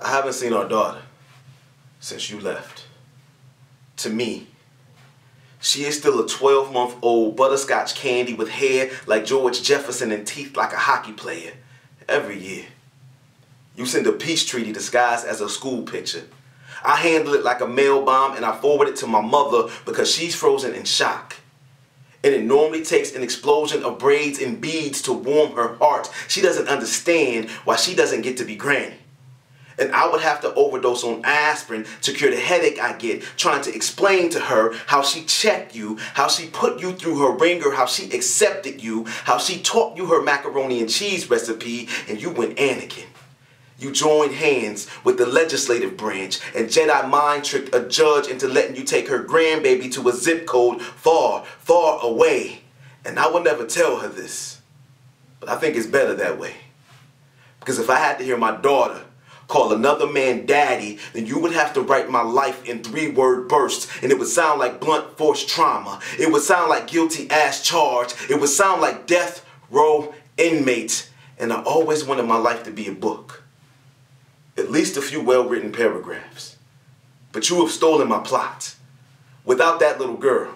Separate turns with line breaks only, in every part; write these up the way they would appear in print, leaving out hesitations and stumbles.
I haven't seen our daughter since you left. To me, she is still a 12-month-old butterscotch candy with hair like George Jefferson and teeth like a hockey player every year. You send a peace treaty disguised as a school picture. I handle it like a mail bomb and I forward it to my mother because she's frozen in shock. And it normally takes an explosion of braids and beads to warm her heart. She doesn't understand why she doesn't get to be granny. And I would have to overdose on aspirin to cure the headache I get trying to explain to her how she checked you, how she put you through her ringer, how she accepted you, how she taught you her macaroni and cheese recipe, and you went Anakin. You joined hands with the legislative branch and Jedi mind tricked a judge into letting you take her grandbaby to a zip code far, far away. And I will never tell her this, but I think it's better that way. Because if I had to hear my daughter call another man daddy, then you would have to write my life in 3-word bursts, and it would sound like blunt force trauma. It would sound like guilty as charged. It would sound like death row inmate. And I always wanted my life to be a book. At least a few well-written paragraphs. But you have stolen my plot. Without that little girl,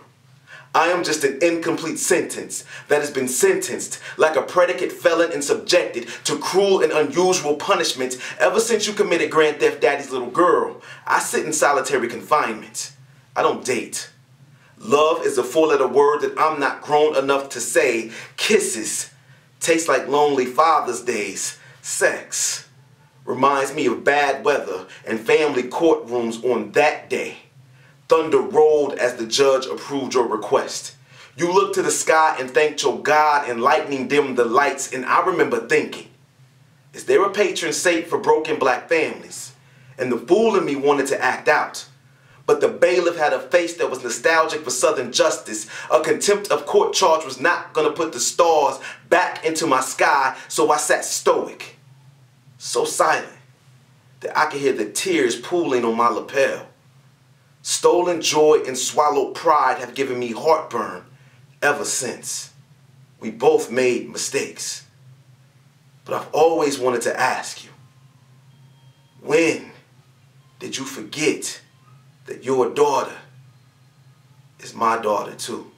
I am just an incomplete sentence that has been sentenced like a predicate felon and subjected to cruel and unusual punishment ever since you committed Grand Theft Daddy's little girl. I sit in solitary confinement. I don't date. Love is a 4-letter word that I'm not grown enough to say. Kisses taste like lonely Father's Days. Sex reminds me of bad weather and family courtrooms on that day. Thunder rolled as the judge approved your request. You looked to the sky and thanked your God, and lightning dimmed the lights, and I remember thinking, is there a patron saint for broken black families? And the fool in me wanted to act out. But the bailiff had a face that was nostalgic for Southern justice. A contempt of court charge was not going to put the stars back into my sky, so I sat stoic. So silent that I could hear the tears pooling on my lapel. Stolen joy and swallowed pride have given me heartburn ever since. We both made mistakes. But I've always wanted to ask you, when did you forget that your daughter is my daughter too?